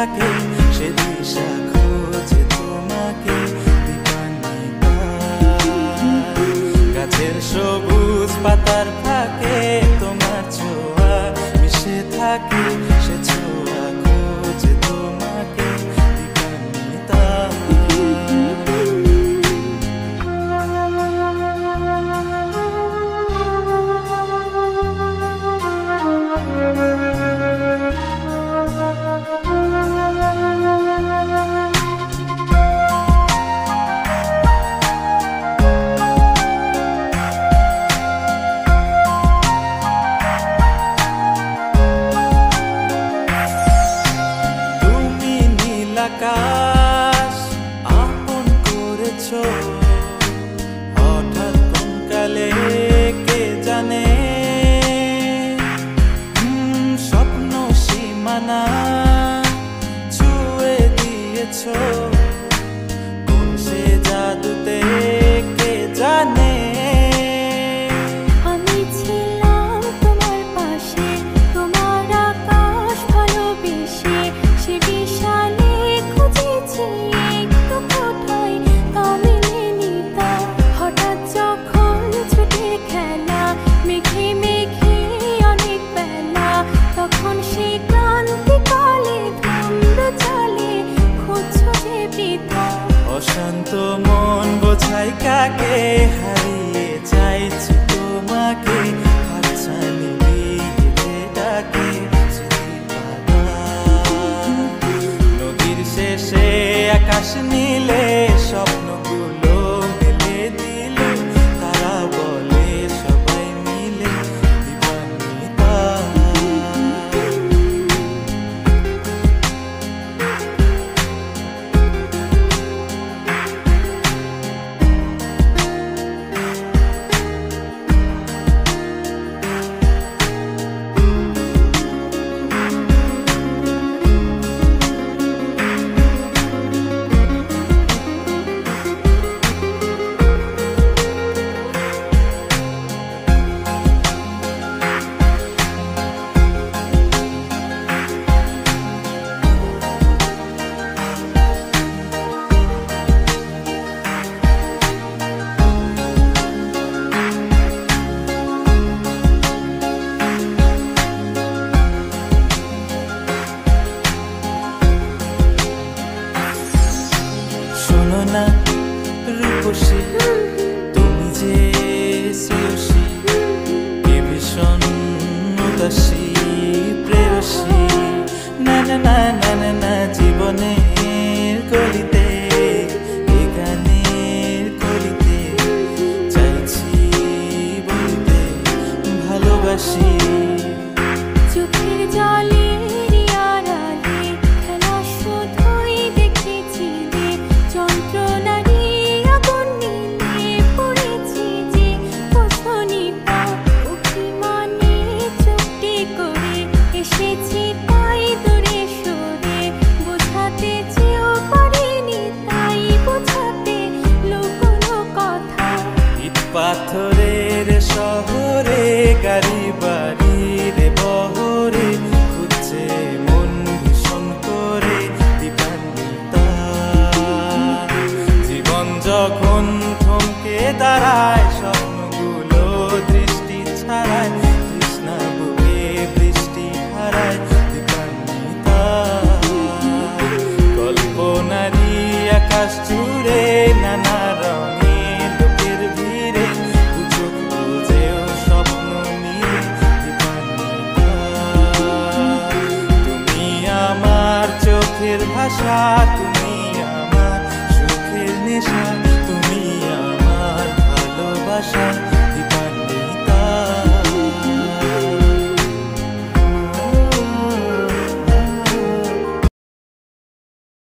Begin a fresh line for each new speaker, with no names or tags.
থাকে সে দিশা খোঁজে তোমাকে দীপান্বিতা। গাছের সবুজ পাতার ফাঁকে তোমার ছোঁয়া মিশে থাকে সে ছোঁয়া খোঁজে তোমাকে দীপান্বিতা। আকাশ আপন করেছো হঠাৎ কোন কালে কে জানে, স্বপ্ন সীমানা ছুঁয়ে দিয়েছো কোন সে জাদুতে কে জানে।
আমি ছিলাম তোমার পাশে, তোমার আকাশ ভালোবেসে, সে বিশাল
অশান্ত মন বোঝাই কাকে হারিয়ে চাইছি তোমাকে হাতছানি দিয়ে ডাকে নদীর শেষে আকাশ নীলে স্বপ্নগুলো মেলে দিল তারা বলে সবাই মিলে দীপান্বিতা। শোনো না রূপসী তুমি যে শ্রেয়সী কে ভীষণ উদাসী প্রেয়সী না না না না না না জীবনের কলিতে এ গানের কলিতে চাইছি বলতে ভালোবাসি।
চোখের জলে
পাথরের শহরে গাড়ি বাড়ির বহরে খুঁজছে মন ভীষণ করে দীপান্বিতা। জীবন যখন থমকে দাঁড়ায় স্বপ্নগুলো দৃষ্টি ছাড়ায় তৃষ্ণা বুকে বৃষ্টি হারায় দীপান্বিতা। কল্পনারী আকাশ জুড়ে নানা রঙে ভাষা।